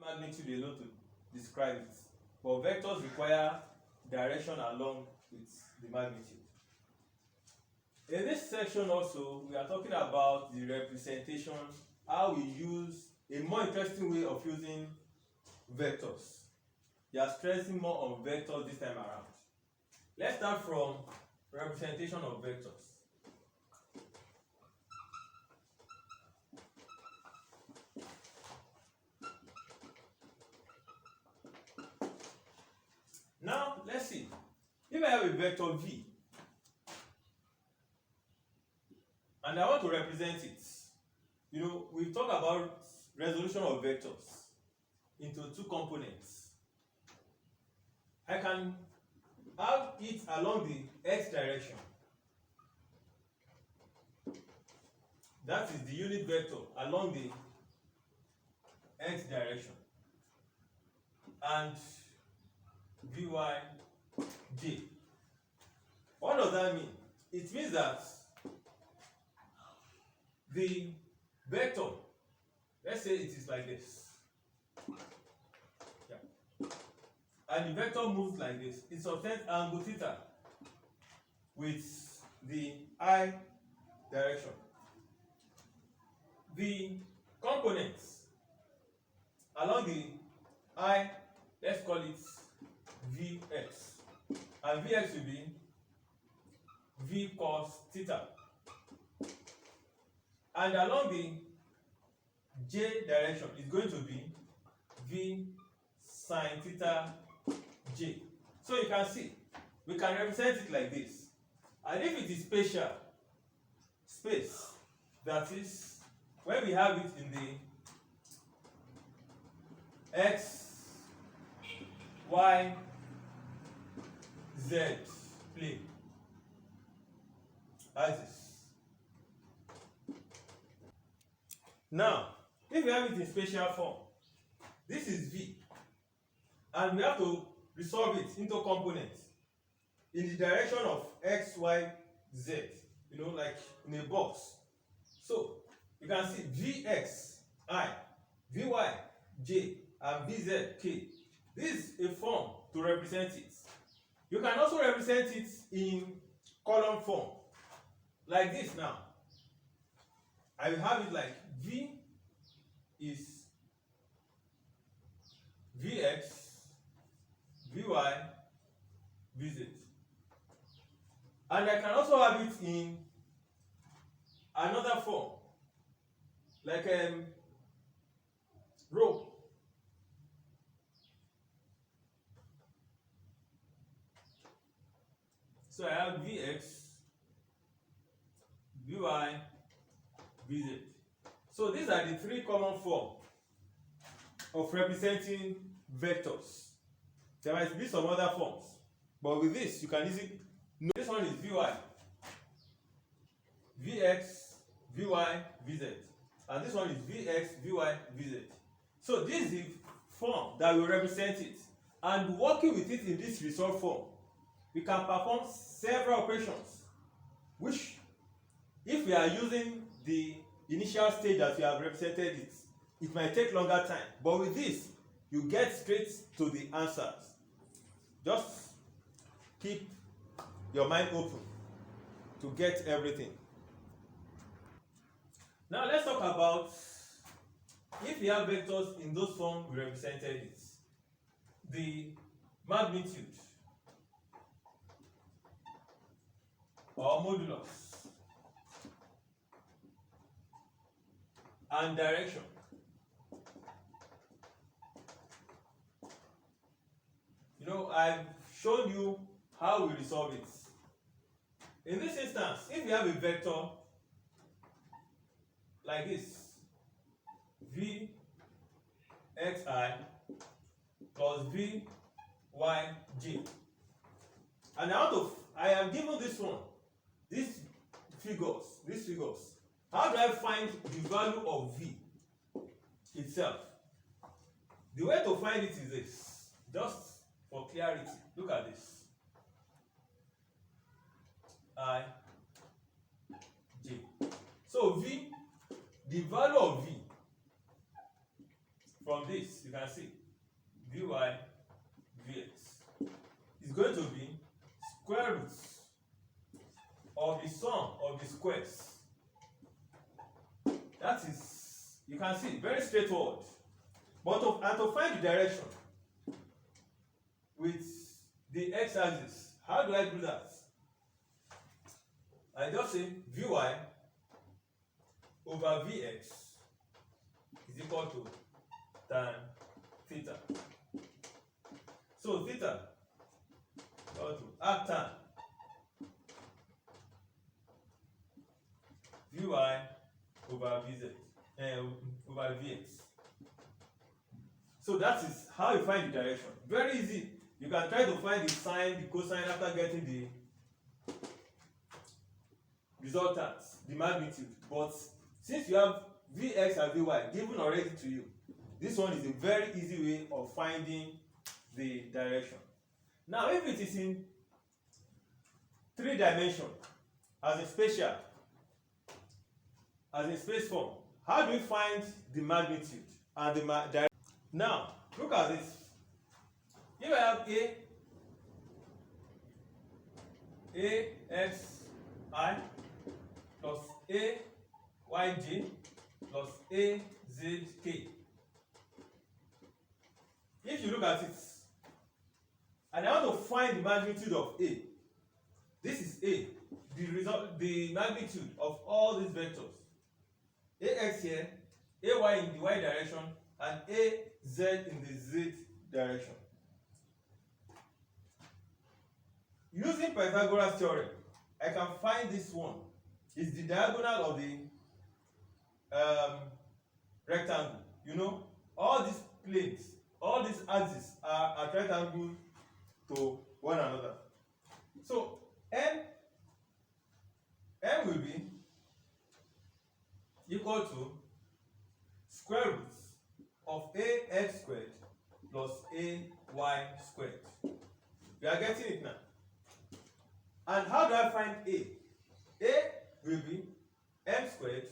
magnitude alone to describe it, but vectors require direction along with the magnitude. In this section also, we are talking about the representation, how we use a more interesting way of using vectors. We are stressing more on vectors this time around. Let's start from representation of vectors. Now, let's see. If I have a vector v, and I want to represent it, we talk about resolution of vectors into two components. I can have it along the x direction. That is the unit vector along the x direction. And vyj. What does that mean? It means that the vector, let's say it is like this, and the vector moves like this. It subtends angle theta with the I direction. The components along the I, let's call it Vx, and Vx will be V cos theta, and along the J direction is going to be V sin theta J. So you can see, we can represent it like this. And if it is spatial, space, that is, when we have it in the x, y, z plane, as this. Now, if we have it in spatial form, this is V, and we have to resolve it into components in the direction of x, y, z, like in a box. So you can see Vx, I, Vy, j, and Vz, k. This is a form to represent it. You can also represent it in column form, like this now. I will have it like V is Vx, Vy, Vz. And I can also have it in another form, like row. So I have Vx, Vy, Vz. So these are the three common forms of representing vectors. There might be some other forms, but with this you can easily know this one is Vy, Vx, Vy, Vz, and this one is Vx, Vy, Vz. So this is the form that will represent it, and working with it in this resolved form, we can perform several operations, which, if we are using the initial stage that we have represented it might take longer time. But with this, you get straight to the answers. Just keep your mind open to get everything. Now let's talk about, if we have vectors in those forms we represented it, the magnitude or modulus and direction. I've shown you how we resolve it. In this instance, if you have a vector like this, Vxi plus Vyj, and I am given this one, these figures. How do I find the value of V itself? The way to find it is this. Just for clarity, look at this. I, J. So V, the value of V from this you can see Vy Vx is going to be square roots of the sum of the squares. That is, you can see, very straightforward. But to find the direction with the x-axis, how do I do that? I just say Vy over Vx is equal to tan theta. So theta equal to arctan Vy over Vz over Vx. So that is how you find the direction. Very easy. You can try to find the sine, the cosine after getting the resultant, the magnitude. But since you have Vx and Vy given already to you, this one is a very easy way of finding the direction. Now, if it is in 3 dimensions as a spatial, as a space form, how do we find the magnitude and the direction? Now, look at this. Here I have axi plus ayj plus azk. If you look at it, and I want to find the magnitude of A, this is A, the magnitude of all these vectors. Ax here, ay in the y direction, and az in the z direction. Using Pythagoras theorem, I can find this one is the diagonal of the rectangle. You know, all these planes, all these axes are at right angle to one another. So m will be equal to square root of ax squared plus ay squared. We are getting it now. And how do I find A? A will be m squared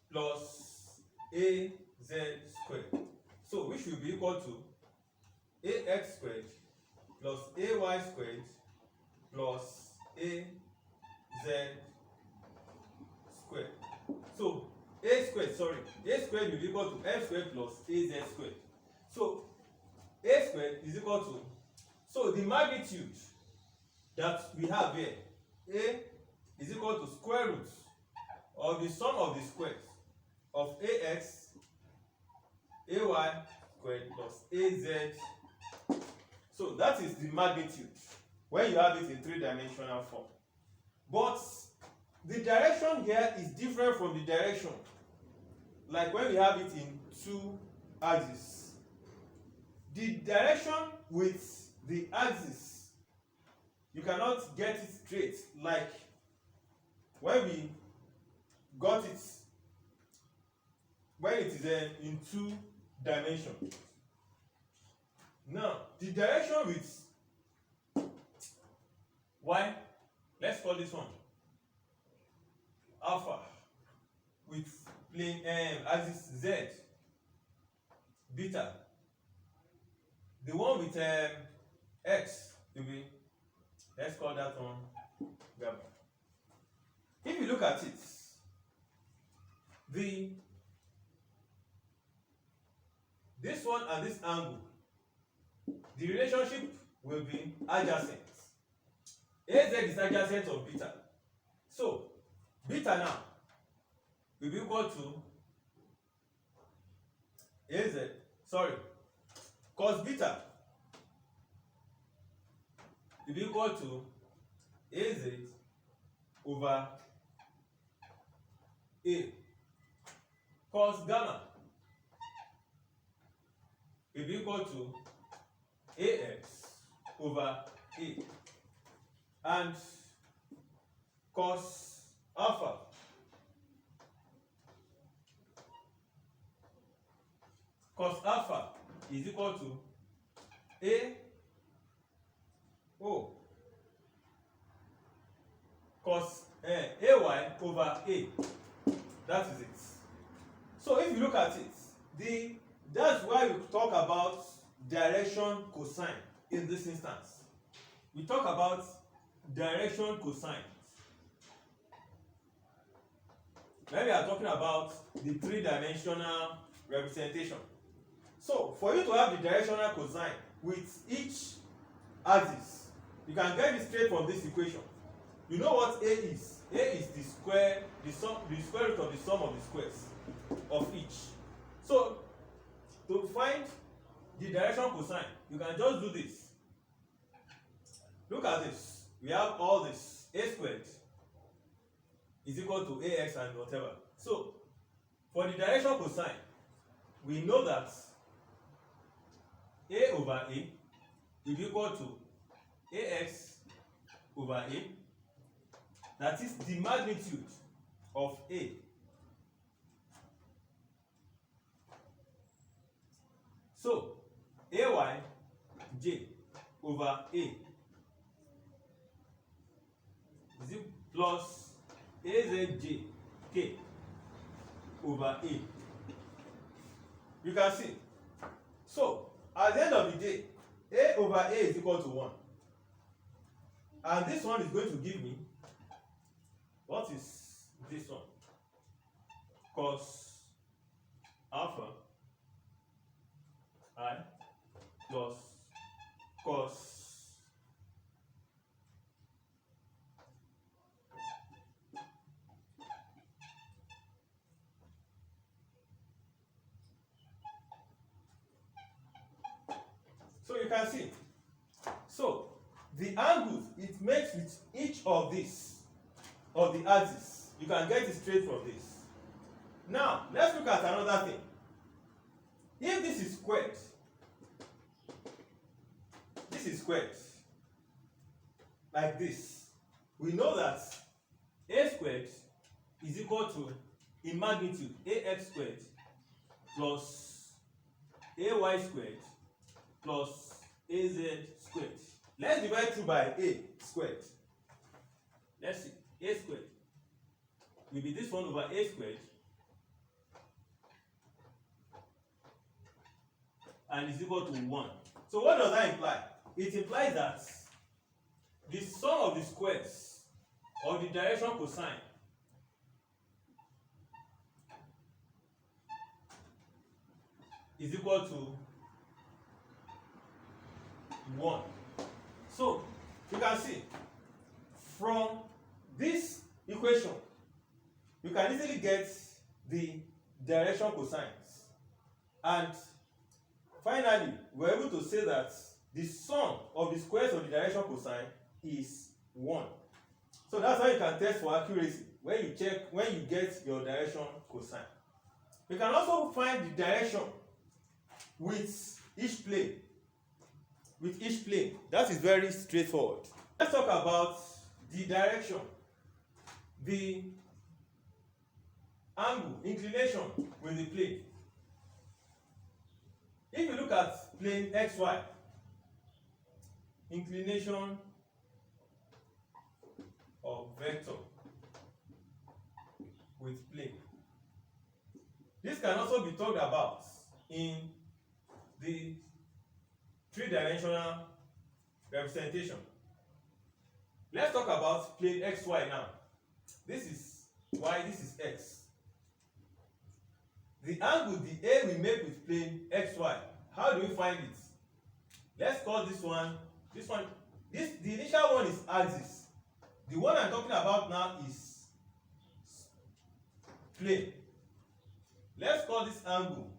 plus az squared. So which will be equal to ax squared plus ay squared plus az squared. So a squared will be equal to m squared plus az squared. So a squared is equal to, so the magnitude that we have here, A is equal to square root of the sum of the squares of ax, ay squared plus az. So that is the magnitude when you have it in 3-dimensional form. But the direction here is different from the direction like when we have it in 2 axes. The direction with the axis, you cannot get it straight like when we got it when it is in 2 dimensions. Now the direction with y, let's call this one alpha, with plane axis z, beta. The one with x will be, let's call that one gamma. If you look at it, this one and this angle, the relationship will be adjacent. Az is adjacent of beta. So beta now will be equal to cos beta will be equal to az over a. Cos gamma will be equal to ax over a. And cos alpha is equal to cos ay over a. That is it. So if you look at it, that's why we talk about direction cosine in this instance. We talk about direction cosine when we are talking about the three-dimensional representation. So for you to have the directional cosine with each axis, you can get it straight from this equation. You know what A is? A is the square root of the sum of the squares of each. So to find the direction cosine, you can just do this. Look at this. We have all this. A squared is equal to ax and whatever. So for the direction cosine, we know that a over a is equal to ax over a. That is the magnitude of a. So ayj over a is plus azj k over a. You can see. So at the end of the day, a over a is equal to 1. And this one is going to give me, what is this one? Cos alpha I plus cos so you can see. So the angles it makes with each of these of the axis, you can get it straight from this. Now let's look at another thing. If this is squared, like this, we know that a squared is equal to, in magnitude, ax squared plus ay squared plus az squared. Let's divide through by a squared. Let's see, a squared will be this one over a squared, and is equal to 1. So what does that imply? It implies that the sum of the squares of the direction cosine is equal to 1. So you can see from this equation you can easily get the direction cosines, and finally we're able to say that the sum of the squares of the direction cosine is 1. So that's how you can test for accuracy when you get your direction cosine. You can also find the direction with each plane. That is very straightforward. Let's talk about the direction, the angle, inclination with the plane. If you look at plane xy, inclination of vector with plane. This can also be talked about in the three-dimensional representation. Let's talk about plane xy now. This is y, this is x. The angle the A we make with plane xy, how do we find it? Let's call this one, the initial one is axis. The one I'm talking about now is plane. Let's call this angle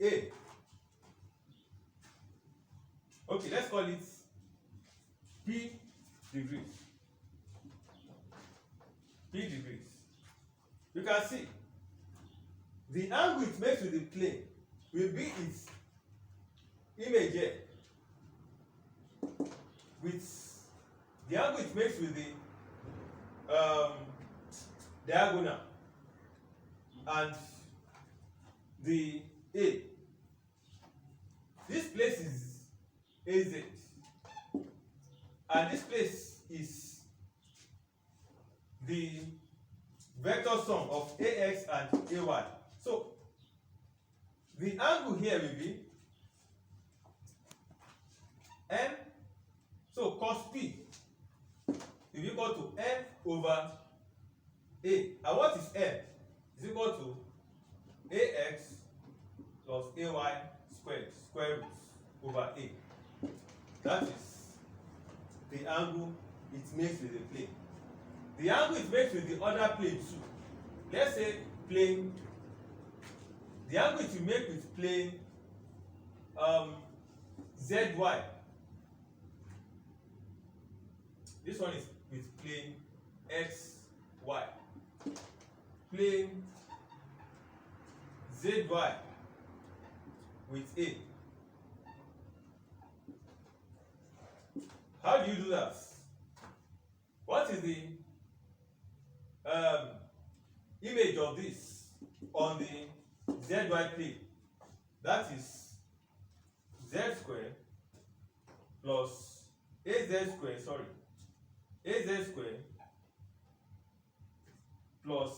A. Okay, let's call it P degrees. You can see the angle it makes with the plane will be its image here with the angle it makes with the diagonal and the A. This place is AZ and this place is the vector sum of ax and ay. So the angle here will be m, so cos p is equal to m over a. And what is m? Is equal to ax plus ay squared, square root over a. That is the angle it makes with the plane. The angle it makes with the other plane too. Let's say plane, the angle it will make with plane zy. This one is with plane xy. Plane zy with a. How do you do that? What is the image of this on the zy plane? That is z square plus az square, az square plus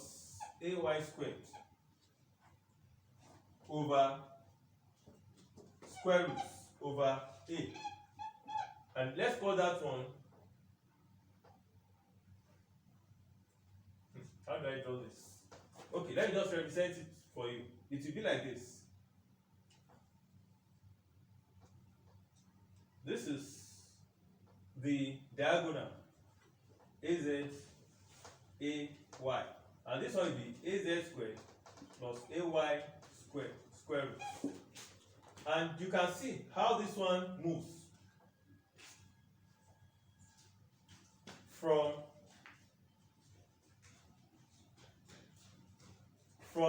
ay squared over square root over a. And let's call that one, how do I draw this? Okay, let me just represent it for you. It will be like this. This is the diagonal az ay, and this one will be az squared plus ay squared, square root. And you can see how this one moves from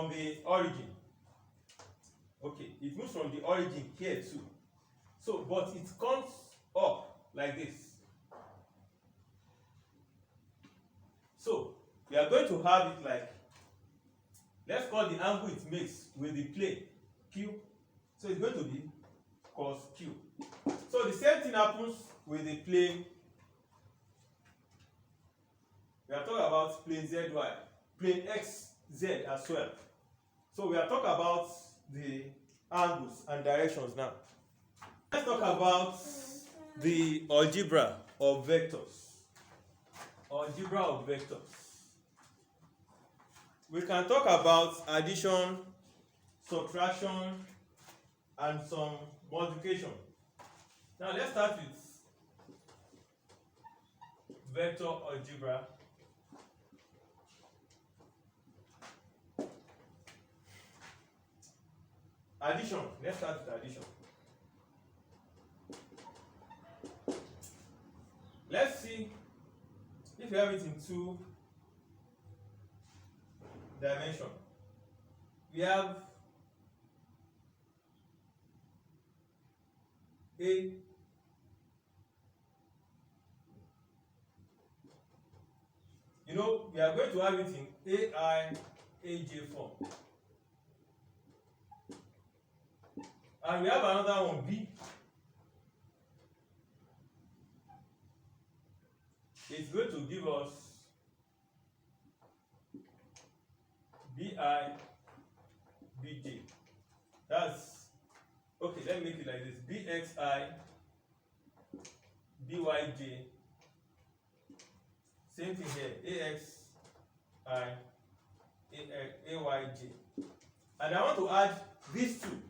the origin. Okay, it moves from the origin here too. So, but it comes up like this. So, we are going to have it like, let's call the angle it makes with the plane Q. So, it's going to be cos Q. So, the same thing happens with the plane. We are talking about plane zy, plane xz as well. So we are talking about the angles and directions now. Let's talk about the algebra of vectors. Algebra of vectors. We can talk about addition, subtraction, and some multiplication. Now let's start with vector algebra. Addition. Let's start with addition. Let's see if you have it in two dimensions. We have a, we are going to have it in AI, AJ form. And we have another one, B. It's going to give us BI, BJ. That's, okay, let me make it like this. BXI, BYJ. Same thing here, AXI, AYJ. And I want to add these two.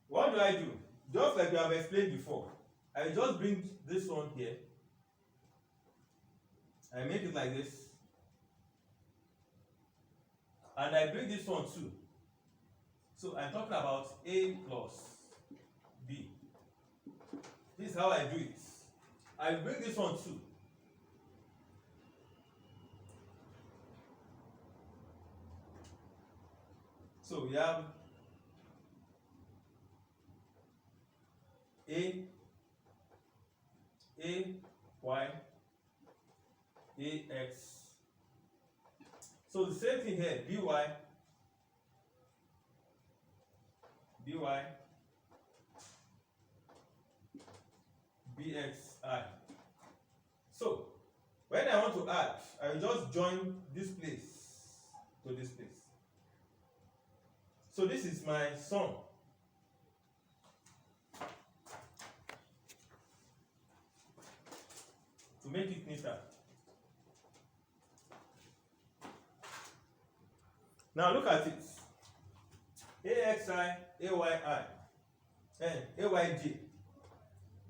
What do? Just like we have explained before, I just bring this one here. I make it like this. And I bring this one too. So I'm talking about A plus B. This is how I do it. I bring this one too. So we have Y, AX. So the same thing here, BY, BXI. So when I want want to add, I will just join this place to this place. So this is my sum. To make it neater. Now look at it. AXI, AYI, and AYJ,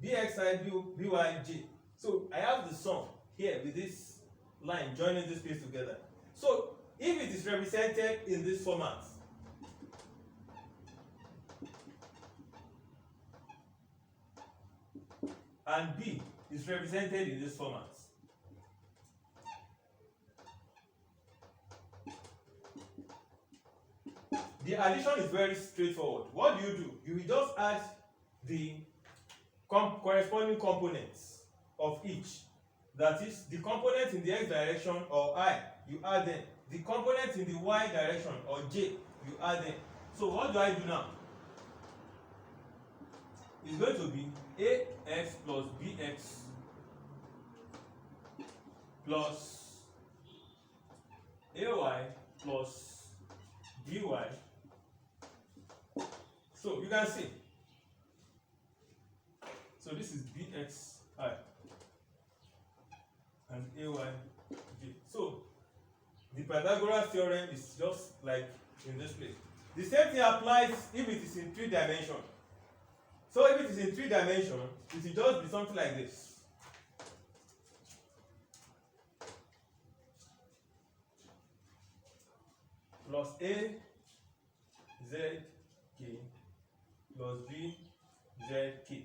BXI, BYJ. So I have the sum here with this line joining this place together. So if it is represented in this format, and B is represented in this format, the addition is very straightforward. What do? You will just add the corresponding components of each. That is, the components in the x direction or I, you add them. The components in the y direction or j, you add them. So what do I do now? It's going to be ax plus bx plus ay plus by. So you can see. So this is bxi and ayj. So the Pythagoras theorem is just like in this place. The same thing applies if it is in 3 dimensions. So if it is in 3 dimensions, it will just be something like this. Plus a z k plus b z k.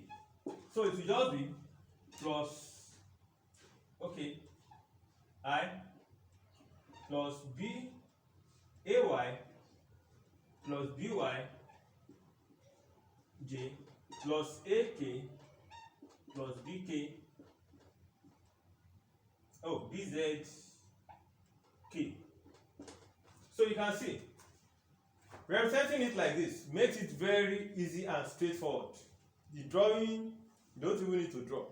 So it will just be plus I plus b ay plus by j plus ak plus bk bz k. So you can see, representing it like this makes it very easy and straightforward. The drawing, you don't even need to draw.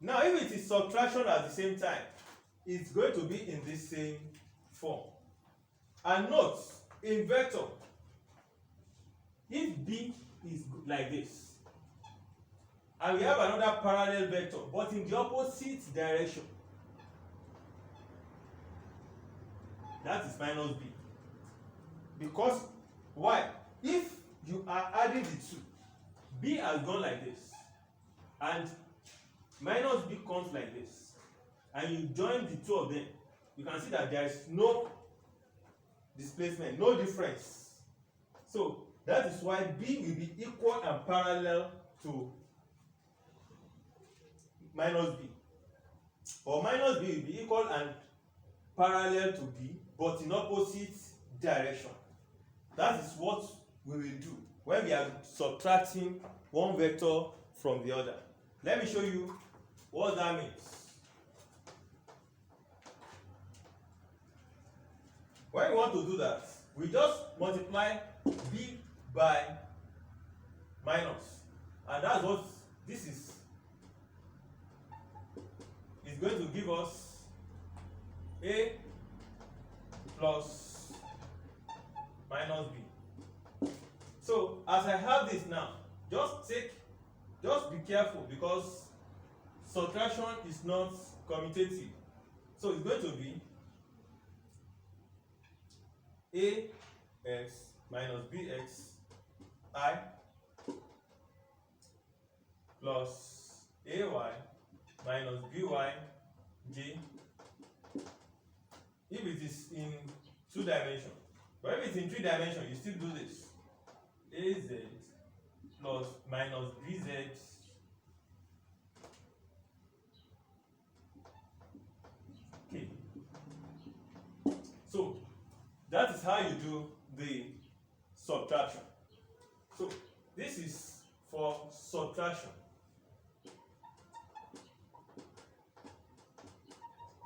Now if it is subtraction at the same time, it's going to be in this same form. And note, in vector, if b is like this, and we have another parallel vector but in the opposite direction, that is minus b. Because why? If you are adding the two, b has gone like this and minus b comes like this, and you join the two of them, you can see that there is no displacement, no difference. So that is why b will be equal and parallel to minus b, or minus b will be equal and parallel to b but in opposite direction. That is what we will do when we are subtracting one vector from the other. Let me show you what that means. When we want to do that, we just multiply b by minus, and that's what this is. It's going to give us a plus minus b. So as I have this now, just be careful because subtraction is not commutative. So it's going to be ax minus bx I plus ay minus by j, if it is in 2 dimensions. But if it's in 3 dimensions, you still do this. Az plus minus bz k. So that is how you do the subtraction. So this is for subtraction.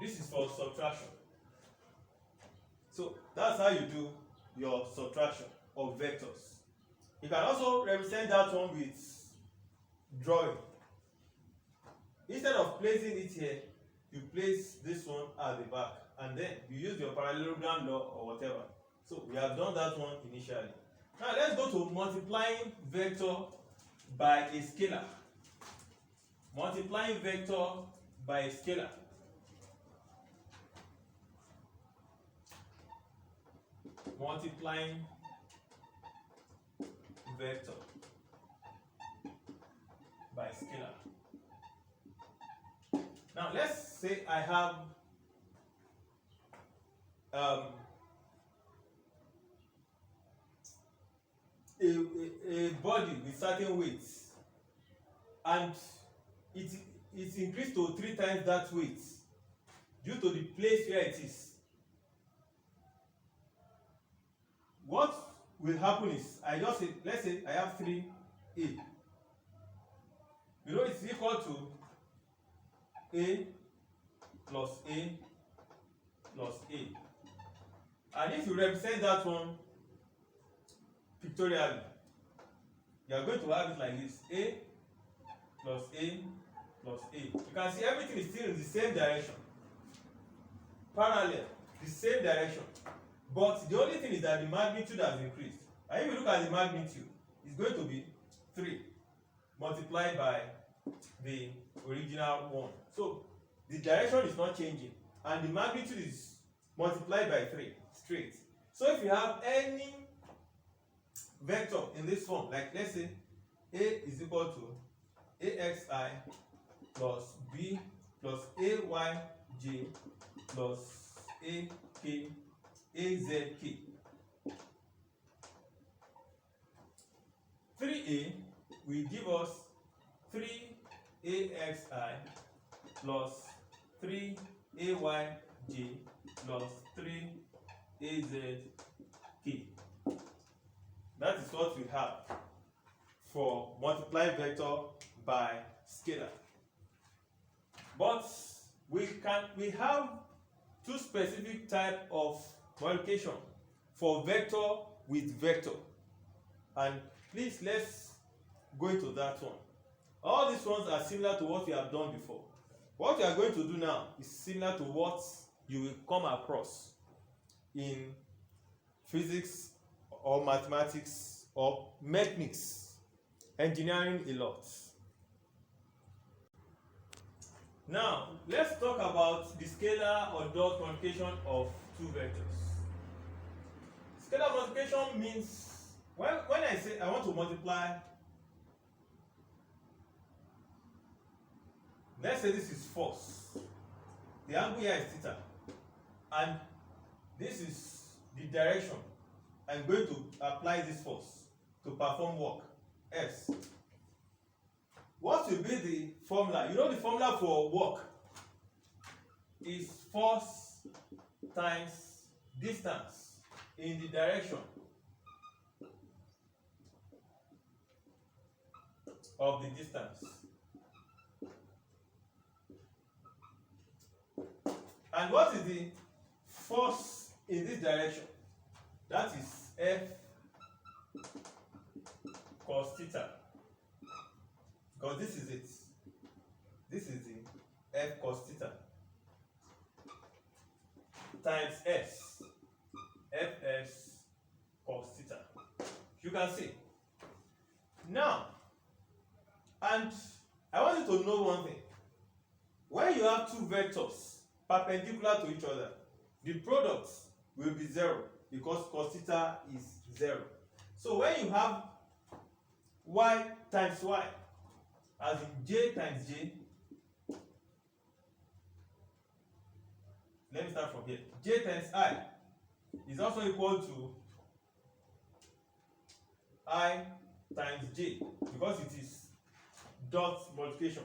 This is for subtraction. So that's how you do your subtraction of vectors. You can also represent that one with drawing. Instead of placing it here, you place this one at the back, and then you use your parallelogram law or whatever. So we have done that one initially. Now let's go to multiplying vector by a scalar. Multiplying vector by a scalar. Multiplying vector by scalar. Now let's say I have a body with certain weights, and it's increased to 3 times that weight due to the place where it is. What will happen is, I just say, let's say I have 3a. You know, it's equal to a plus a plus a. And if you represent that one pictorially, you are going to have it like this: a plus a plus a. You can see everything is still in the same direction, parallel, the same direction. But the only thing is that the magnitude has increased. And if you look at the magnitude, it's going to be 3 multiplied by the original one. So the direction is not changing, and the magnitude is multiplied by 3 straight. So if you have any vector in this form, like let's say a is equal to axi plus b plus ayj plus ak azk, 3a will give us 3axi plus 3ayj plus 3azk. That is what we have for multiplying vector by scalar. But we have 2 specific types of multiplication for vector with vector, and please let's go into that one. All these ones are similar to what we have done before. What we are going to do now is similar to what you will come across in physics or mathematics or mechanics, engineering a lot. Now let's talk about the scalar or dot multiplication of 2 vectors. Scalar multiplication means when I say I want to multiply, let's say this is force, the angle here is theta, and this is the direction I'm going to apply this force to perform work, S. What will be the formula? You know the formula for work is force times distance in the direction of the distance. And what is the force in this direction? That is F cos theta. Because this is it. This is the F cos theta times S. Fs cos theta. You can see. Now, and I want you to know one thing. When you have 2 vectors perpendicular to each other, the product will be 0 because cos theta is 0. So when you have y times y, as in j times j, let me start from here. J times I is also equal to I times j because it is dot multiplication,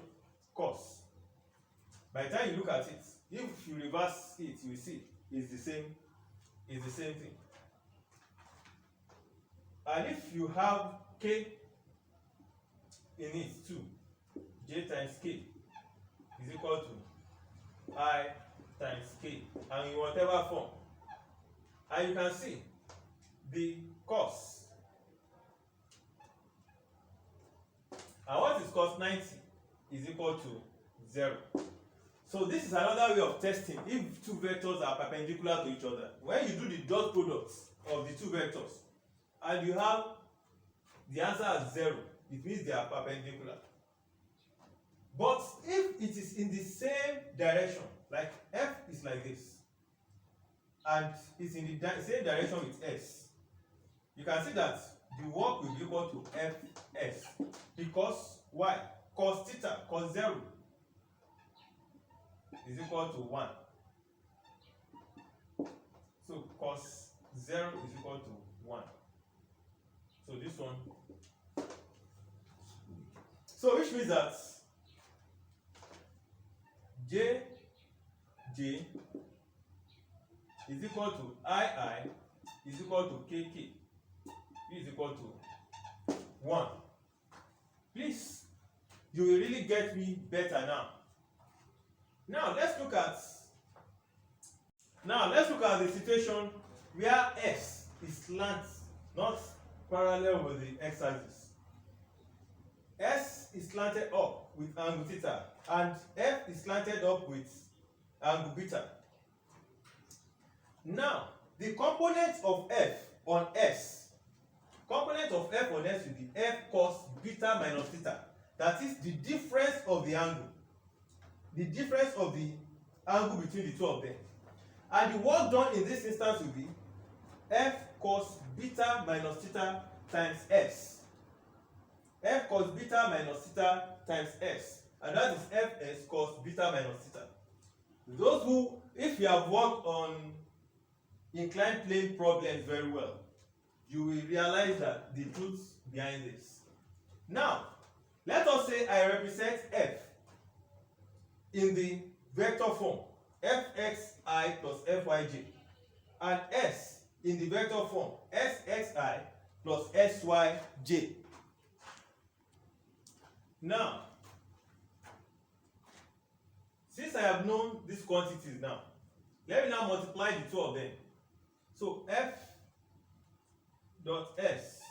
cos. By the time you look at it, if you reverse it, you will see it's the same thing. And if you have k in it too, j times k is equal to I times k, and in whatever form. And you can see the cos. And what is cos 90 is equal to 0. So this is another way of testing if two vectors are perpendicular to each other. When you do the dot products of the two vectors and you have the answer as 0, it means they are perpendicular. But if it is in the same direction, like f is like this, and it's in the same direction with s, you can see that the work will be equal to fs. Because why? Cos theta, cos 0 is equal to 1. So cos 0 is equal to 1. So this one. So which means that J is equal to II is equal to KK. P is equal to 1. Please, you will really get me better now. Now let's look at the situation where S is slant, not parallel with the x-axis. S is slanted up with angle theta and F is slanted up with angle beta. Now, the component of F on S will be F cos beta minus theta. That is the difference of the angle. The difference of the angle between the two of them. And the work done in this instance will be F cos beta minus theta times S. F cos beta minus theta times S. And that is Fs cos beta minus theta. Those who, if you have worked on inclined plane problems very well, you will realize that the truth behind this. Now, let us say I represent F in the vector form fxi plus fyj, and S in the vector form sxi plus syj. Now, since I have known these quantities now, let me now multiply the two of them. So f dot s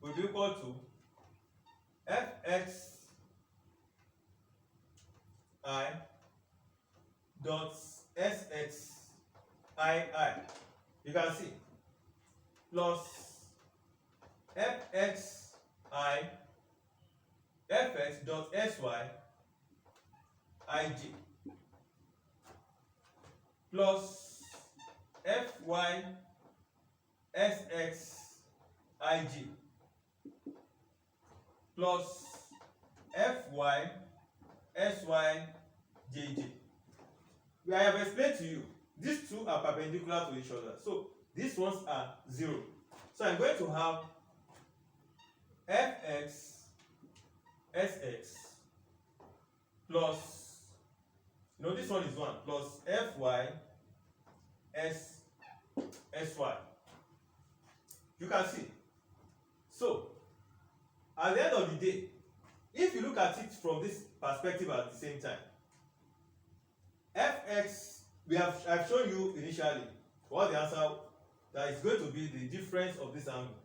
will be equal to fx I dot sx I. You can see plus fx I fx dot sy ij plus fy sx ig plus fy sy jj. I have explained to you these two are perpendicular to each other, so these ones are 0. So I'm going to have fx sx plus, this one is 1, plus fy sy. You can see. So at the end of the day, if you look at it from this perspective at the same time, fx, I've shown you initially what the answer that is going to be the difference of this angle.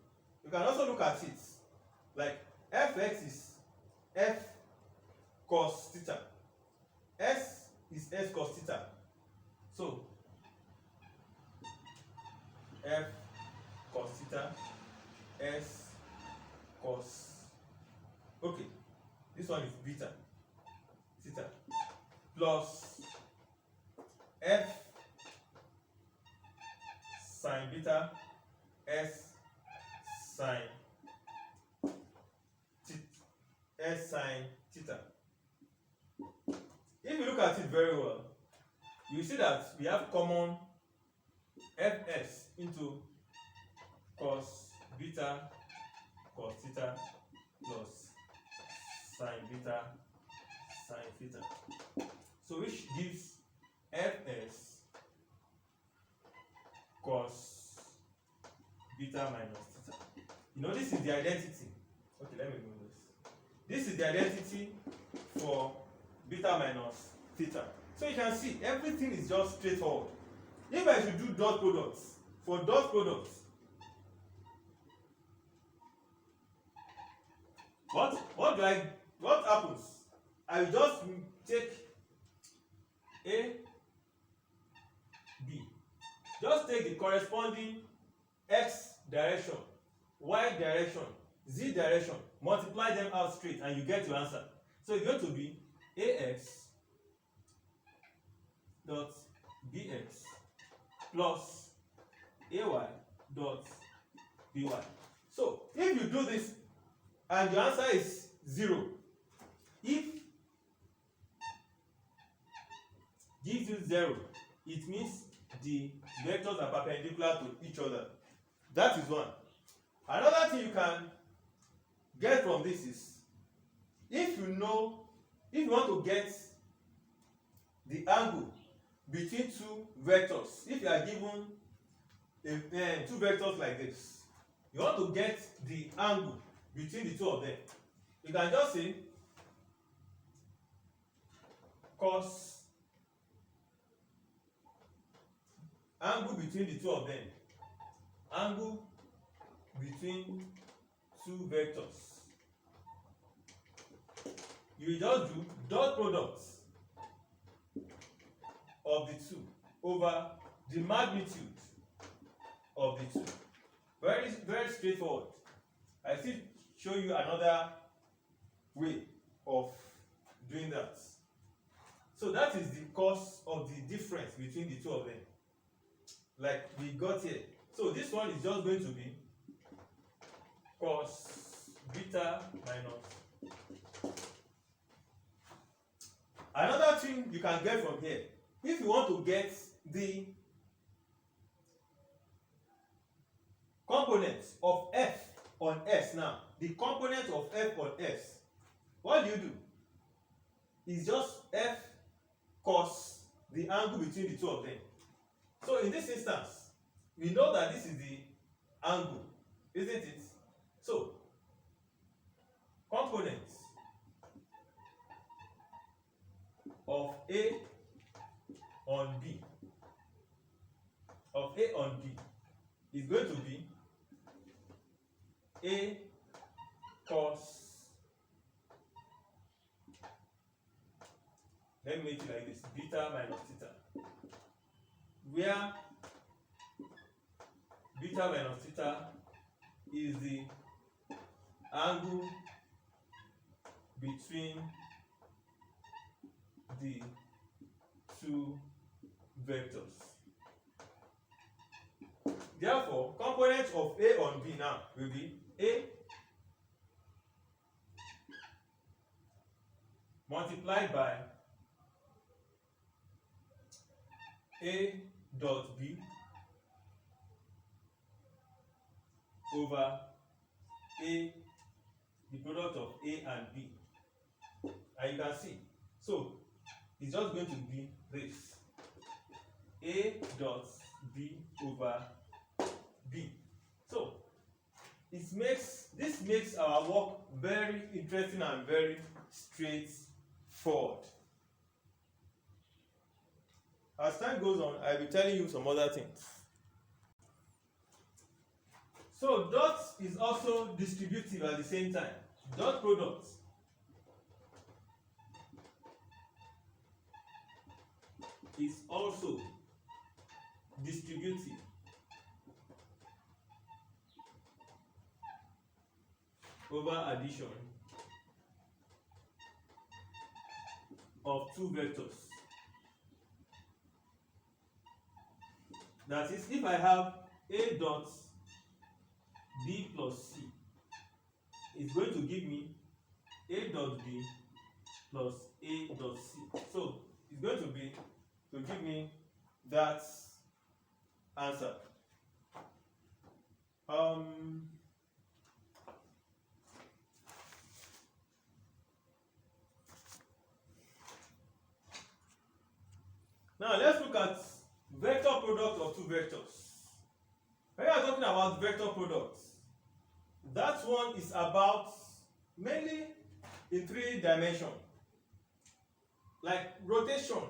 You can also look at it like fx is f cos theta, s is s cos theta. So f cos theta, s cos, okay, this one is beta theta, plus f sine beta, s sine theta. If you look at it very well, you see that we have common fs into cos beta cos theta plus sine beta sine theta. So which gives fs cos beta minus theta. This is the identity. Okay, let me move this. This is the identity for beta minus theta. So you can see everything is just straightforward. If I should do dot products, for dot products, what happens? I will just take A, B. Just take the corresponding x direction, y direction, z direction, multiply them out straight, and you get your answer. So it's going to be ax dot bx plus ay dot by. So if you do this and your answer is 0, if gives you 0, it means the vectors are perpendicular to each other. That is one. Another thing you can get from this is, if you want to get the angle between two vectors, if you are given two vectors like this, you want to get the angle between the two of them, you can just say cos angle between the two of them, angle between two vectors. You will just do dot product of the two over the magnitude of the two. Very, very straightforward. I still show you another way of doing that. So that is the cause of the difference between the two of them, like we got here. So this one is just going to be cos beta minus. Another thing you can get from here, if you want to get the components of f on s now, the component of f on s, what do? It's just f cos the angle between the two of them. So in this instance, we know that this is the angle, isn't it? So components of A on B, is going to be A cos, let me make it like this, beta minus theta, where beta minus theta is the angle between the two vectors. Therefore, components of A on B now will be A multiplied by A dot B over A, the product of A and B. And you can see, so it's just going to be this, A dot B over B. So this makes our work very interesting and very straightforward. As time goes on, I'll be telling you some other things. So dot is also distributive at the same time. Dot product is also distributive over addition of two vectors. That is, if I have A dot B plus C, it's going to give me A dot B plus A dot C. So it's going to give me that answer. Now let's look at vector product of two vectors. When we are talking about vector products, that one is about mainly in 3 dimensions, like rotation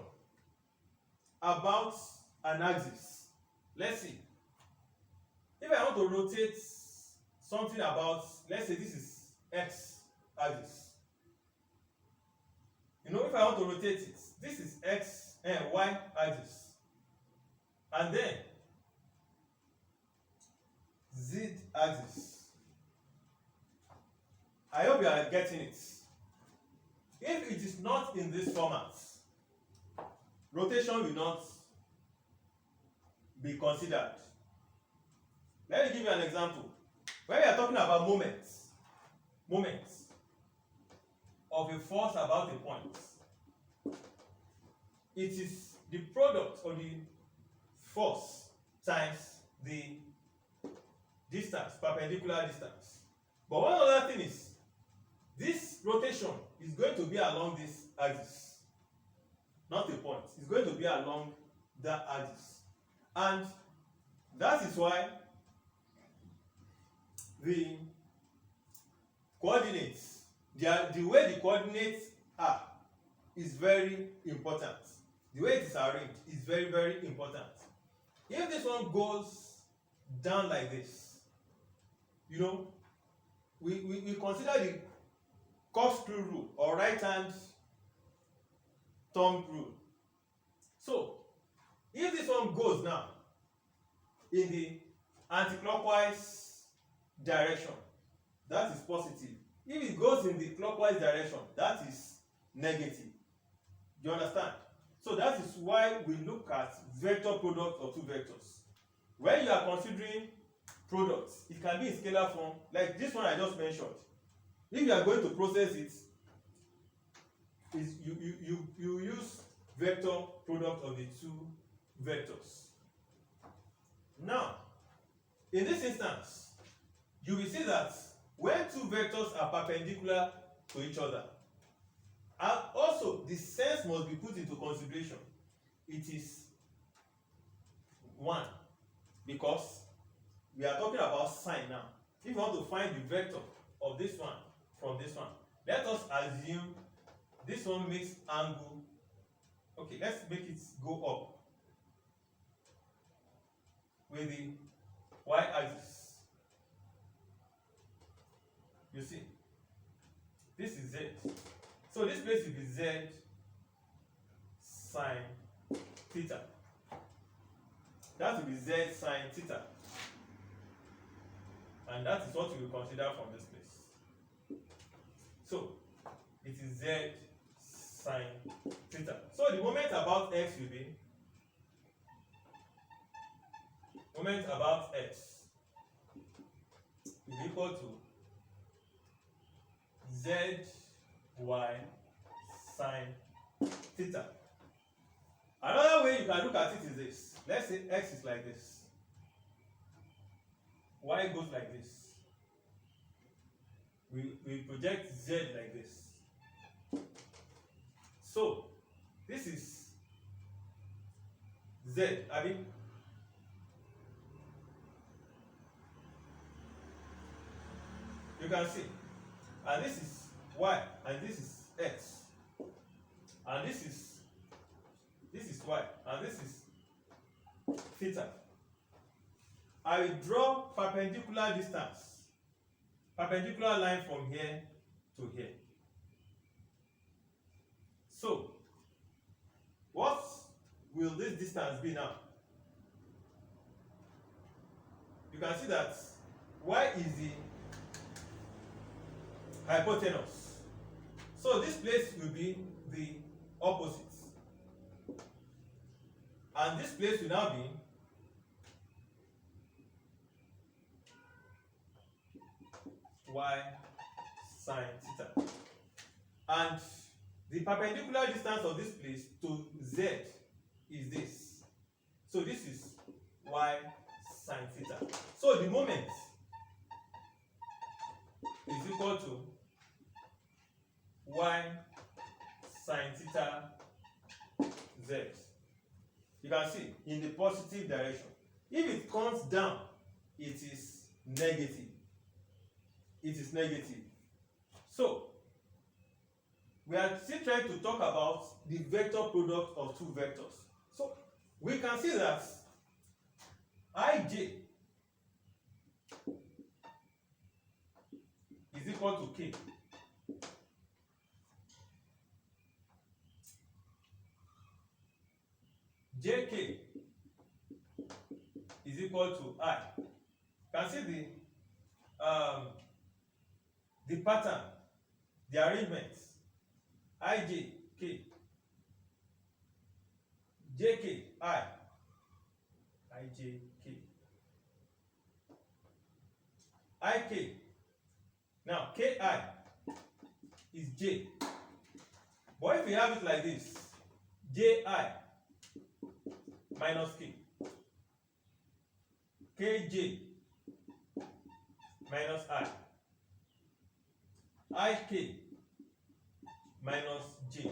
about an axis. Let's see. If I want to rotate something about, let's say this is x axis. If I want to rotate it, this is x y axis, and then z axis. I hope you are getting it. If it is not in this format, rotation will not be considered. Let me give you an example. When we are talking about moments of a force about a point, it is the product of the force times the distance, perpendicular distance. But one other thing is, this rotation is going to be along this axis, not a point. It's going to be along that axis. And that is why the coordinates, the way the coordinates are, is very important. The way it is arranged is very, very important. If this one goes down like this, you know, we consider the corkscrew rule or right hand thumb rule. So if this one goes now in the anti-clockwise direction, that is positive. If it goes in the clockwise direction, that is negative. You understand? So that is why we look at vector product of two vectors. When you are considering products, it can be in scalar form, like this one I just mentioned. If you are going to process it, you use vector product of the two vectors. Now, in this instance, you will see that when two vectors are perpendicular to each other, and also the sense must be put into consideration. It is 1, because we are talking about sine now. If you want to find the vector of this one from this one, let us assume this one makes angle. Okay, let's make it go up with the y-axis. You see, this is z. So this place will be z sine theta. That will be z sine theta. And that is what we will consider from this place. So it is z sine theta. So the moment about x will be equal to z y sine theta. Another way you can look at it is this. Let's say x is like this, y goes like this. We project z like this. So this is z. I mean, you can see, and this is y, and this is x, and this is y, and this is theta. I will draw perpendicular distance, perpendicular line from here to here. So what will this distance be now? You can see that y is the hypotenuse. So this place will be the opposite. And this place will now be y sine theta. And the perpendicular distance of this place to z is this. So this is y sine theta. So the moment is equal to y sine theta z. You can see in the positive direction. If it comes down, it is negative. It is negative. So we are still trying to talk about the vector product of two vectors. So we can see that ij is equal to k. jk is equal to I. You can see the pattern, the arrangement. Ij, k, jk, I, ij, k, ik. Now ki is j. But if you have it like this, ji minus k, kj minus ik minus j.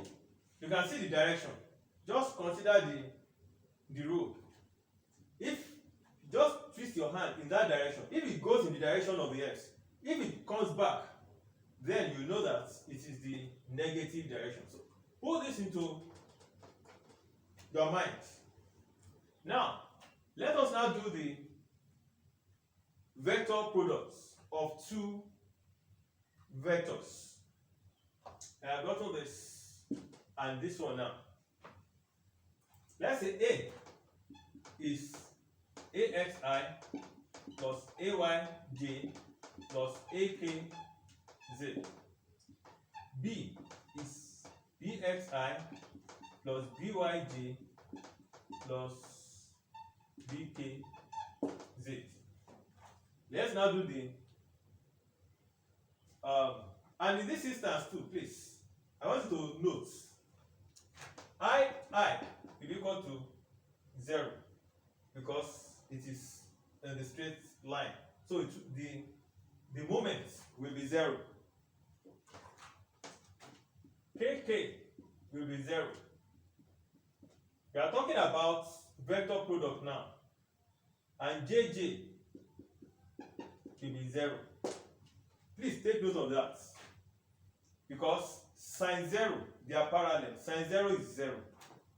You can see the direction. Just consider the road. If just twist your hand in that direction, if it goes in the direction of the x, if it comes back, then you know that it is the negative direction. So put this into your mind. Now, let us now do the vector products of two vectors. I have gotten this and this one now. Let's say A is AXI plus AYJ plus AKZ. B is BXI plus BYJ plus BKZ. Let's now do the and in this instance too, please, I want you to note I will be equal to 0 because it is in the straight line. So the moment will be 0. KK will be 0. We are talking about vector product now. And JJ will be 0. Please take note of that. Because sine 0, they are parallel. Sine 0 is 0.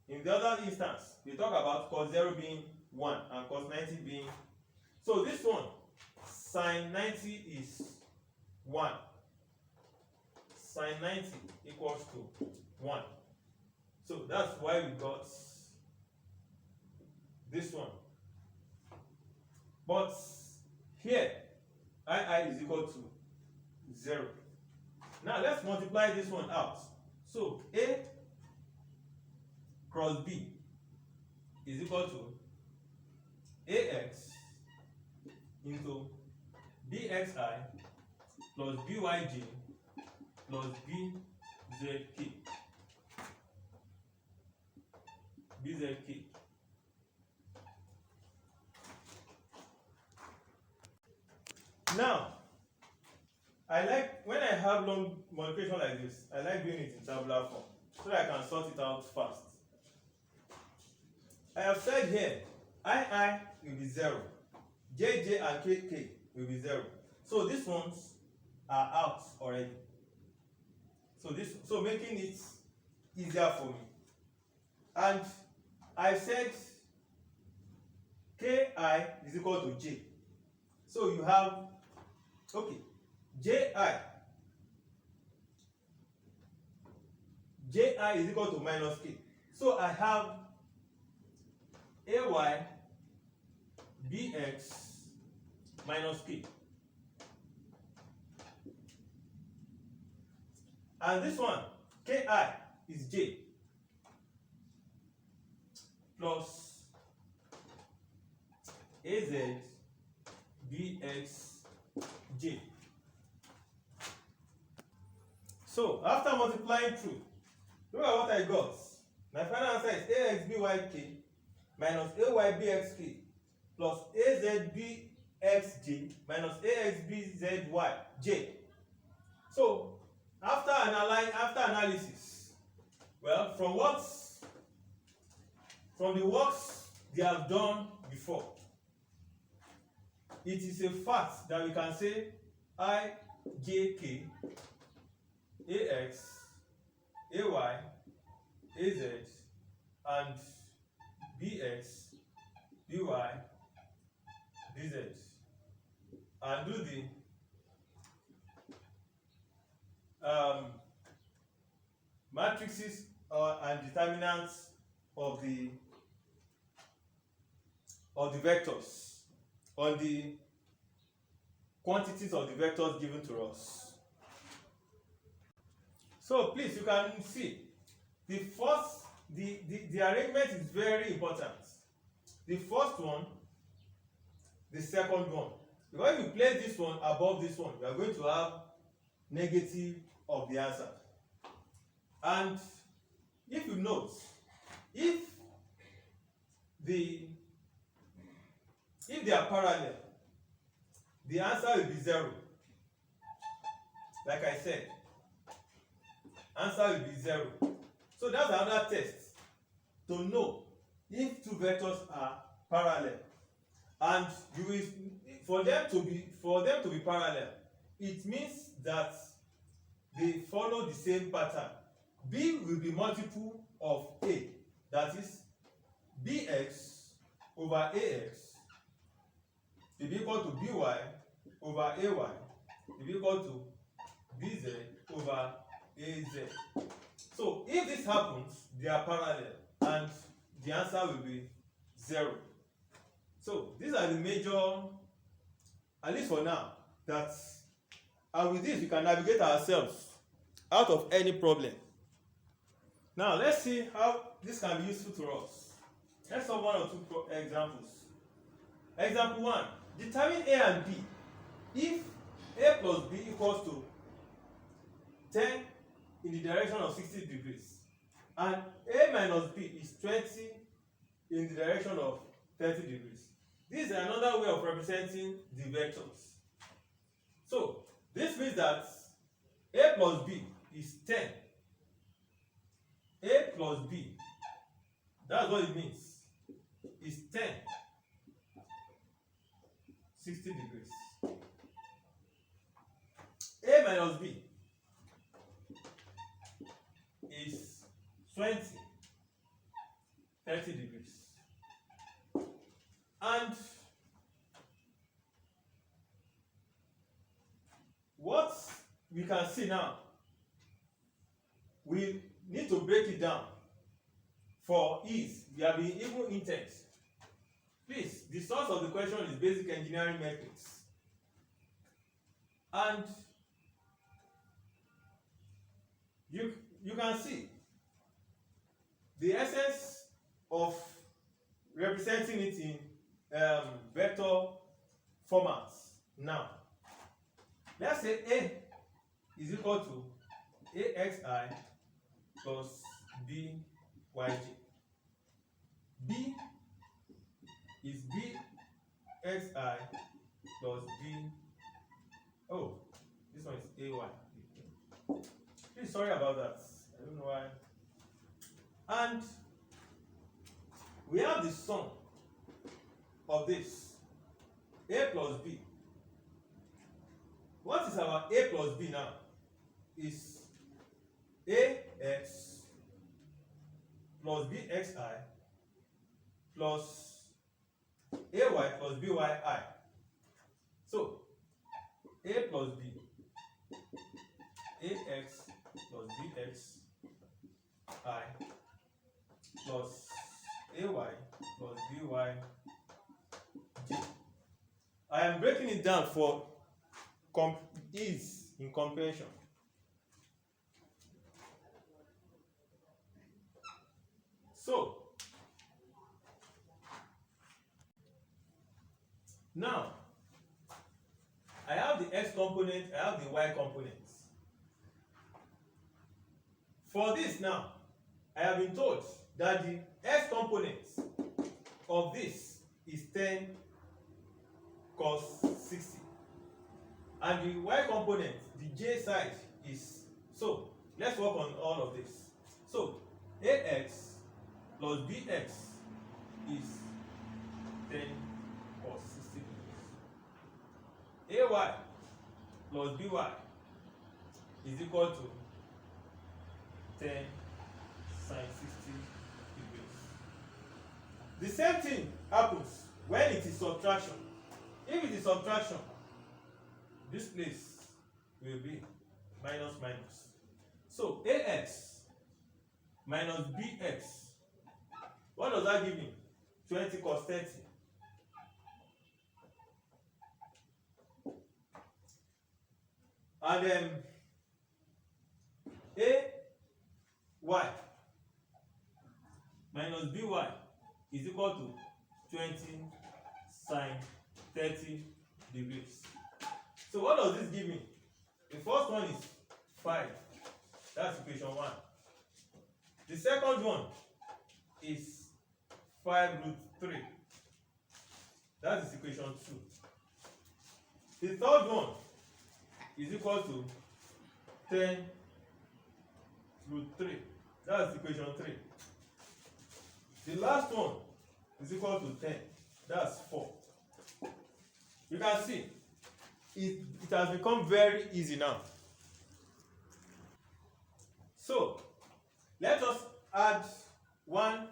In the other instance, we talk about cos 0 being 1 and cos 90 being. So this one, sine 90 is 1. Sine 90 equals to 1. So that's why we got this one. But here, II is equal to 0. Now let's multiply this one out. So A cross B is equal to AX into BXI plus BYJ plus BZK. BZK. Now, I like when I have long multiplication like this, I like doing it in tabular form so that I can sort it out fast. I have said here, II will be 0, JJ and KK will be 0. So these ones are out already. So making it easier for me. And I said Ki is equal to J. So you have, okay, Ji is equal to minus K. So I have AY BX minus K. And this one, Ki is J plus AZ BX J. So after multiplying through, look at what I got. My final answer is AXBYK minus AYBXK plus AZBXJ minus AXBZYJ. So after analysis, well, from the works they have done before, it is a fact that we can say IJK, AX, AY, AZ, and BX, BY, BZ, and do the matrices and determinants of the of the vectors on the quantities of the vectors given to us. So please, you can see the first, the arrangement is very important. The first one, the second one. Because if you place this one above this one, you are going to have negative of the answer. And if you note, if they are parallel, the answer will be 0. Like I said, answer will be 0. So that's another test to know if two vectors are parallel. And you will, for them to be parallel, it means that they follow the same pattern. B will be multiple of A, that is bx over ax will be equal to by over ay will be equal to bz over az. So if this happens, they are parallel and the answer will be 0. So these are the major, at least for now, that, and with this we can navigate ourselves out of any problem. Now let's see how this can be useful to us. Let's solve one or two examples. Example 1. Determine A and B if A plus B equals to 10 in the direction of 60 degrees and A minus B is 20 in the direction of 30 degrees. This is another way of representing the vectors. So this means that A plus B is 10. A plus B, that's what it means, is 10, 60 degrees. A minus B is 20, 30 degrees. And what we can see now, we need to break it down for ease. We have been even intense. Please, the source of the question is basic engineering metrics. And you can see the essence of representing it in vector formats. Now, let's say A is equal to AXI plus BYJ. B is BXI plus B. Oh, this one is AY. Please, sorry about that. I don't know why. And we have the sum of this A plus B. What is our A plus B now? Is AX plus BXI plus AY plus BYI. So A plus B, AX plus BXI plus AY plus BYJ. I am breaking it down for ease in comprehension. So now I have the x component, I have the y components. For this now, I have been told that the x component of this is 10 cos 60. And the y component, the j side is, so let's work on all of this. So ax plus bx is 10 cos 60 degrees. Ay plus by is equal to 10 sin 60 degrees. The same thing happens when it is subtraction. If it is subtraction, this place will be minus minus. So ax minus bx, what does that give me? 20 cos 30 And then a y minus by is equal to 20 sine 30 degrees. So what does this give me? The first one is 5. That's equation 1. The second one is 5 root 3. That is equation 2. The third one is equal to 10 root 3. That's equation 3. The last one is equal to 10. That's 4. You can see it has become very easy now. So let us add 1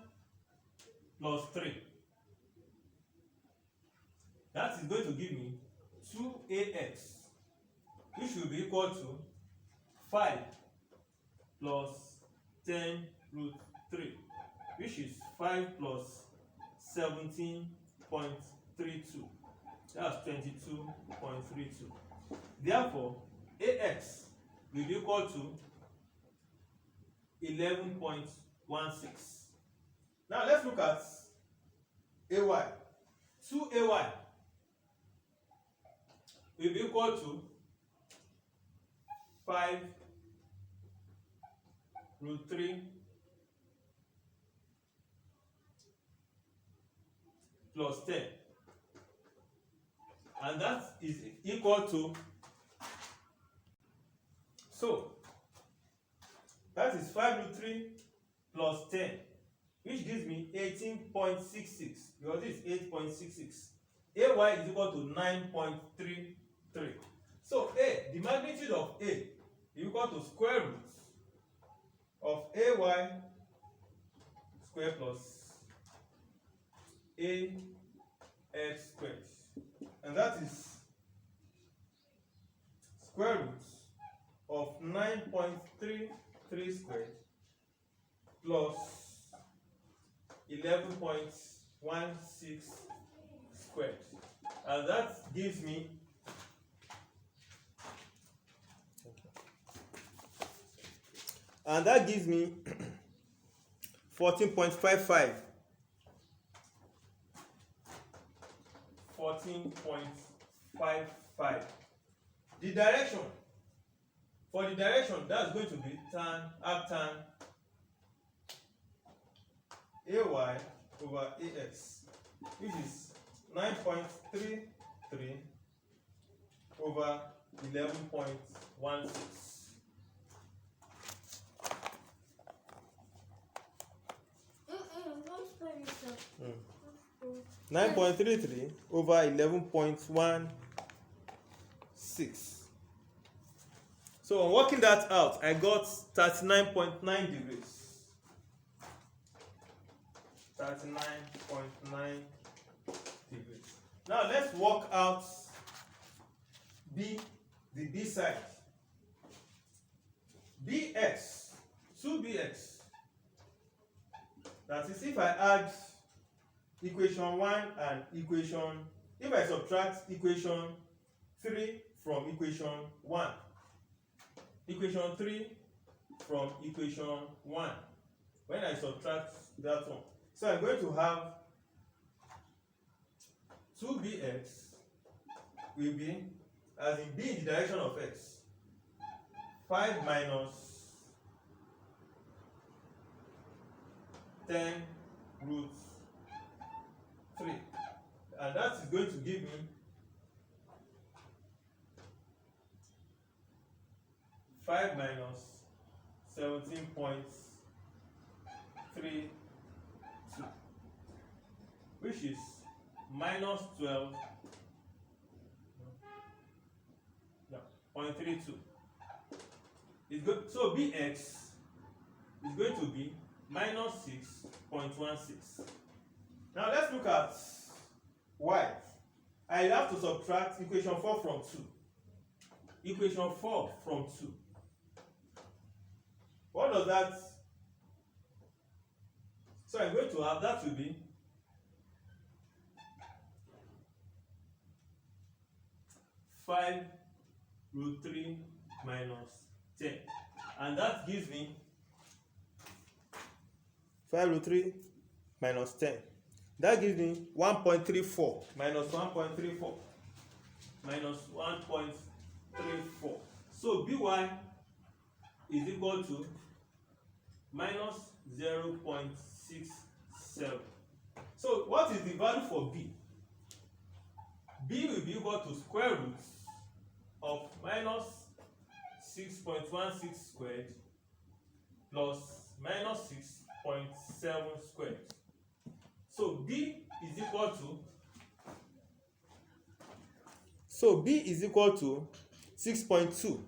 plus 3. That is going to give me 2ax, which will be equal to 5 plus 10 root 3, which is 5 plus 17.32. That's 22.32. Therefore, ax will be equal to 11.16. Now let's look at ay. 2ay will be equal to 5 root 3 plus 10, and that is equal to, so that is 5 root 3 plus 10, which gives me 18.66, because this is 8.66. Ay is equal to 9.33. So the magnitude of a is equal to square root of ay squared plus ax squared, and that is square root of 9.33 squared plus 11.16 squared, and that gives me 14.55. 14.55. The direction, for the direction, that's going to be tan arctan ay over ax, which is 9.33 over 11.16. 9.33 over 11.16. So on working that out, I got 39.9 degrees. 39.9 degrees. Now let's work out the b side. Bx, 2bx. That is, if I add equation 1 and if I subtract equation 3 from equation 1, equation 3 from equation 1, when I subtract that one, so I'm going to have 2bx will be, as in b in the direction of x, 5 minus 10 root 3, and that is going to give me 5 minus 17.32, which is minus 12.32. So bx is going to be minus 6.16. Now let's look at y. I have to subtract equation 4 from 2. Equation 4 from 2. What does that? So I'm going to have, that will be 5 root 3 minus 10. And that gives me 5 root 3 minus 10. That gives me 1.34 minus 1.34 minus 1.34. So by is equal to minus 0.67. So what is the value for b? B will be equal to square root of minus 6.16 squared plus minus 6.7 squared. So B is equal to 6.2.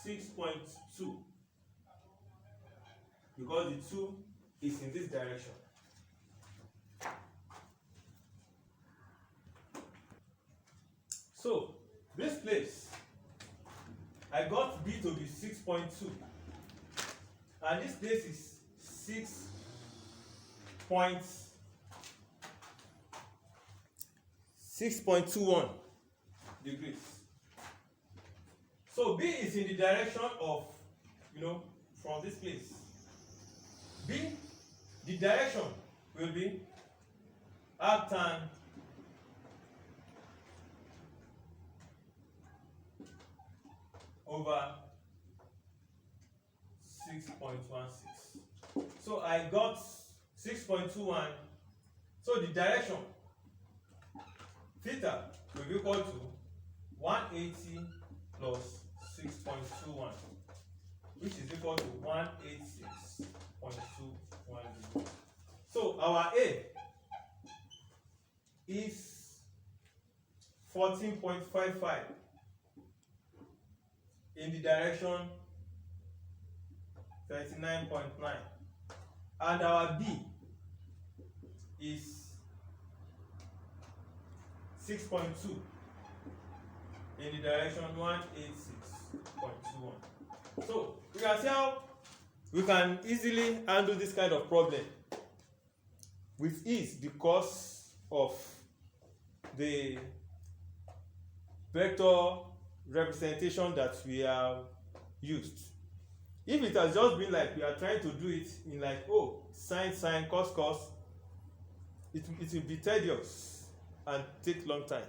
6.2 because the 2 is in this direction. So this place, I got B to be 6.2, and this place is 6.21 degrees. So B is in the direction of, from this place. B, the direction will be arctan over 6.16. So I got 6.21. So the direction theta will be equal to 180 plus 6.21, which is equal to 186.21. So our A is 14.55 in the direction 39.9, and our B is 6.2 in the direction 186.21. So you can see how we can easily handle this kind of problem with ease because of the vector representation that we have used. If it has just been like we are trying to do it in like sine, cos, it will be tedious and take long time.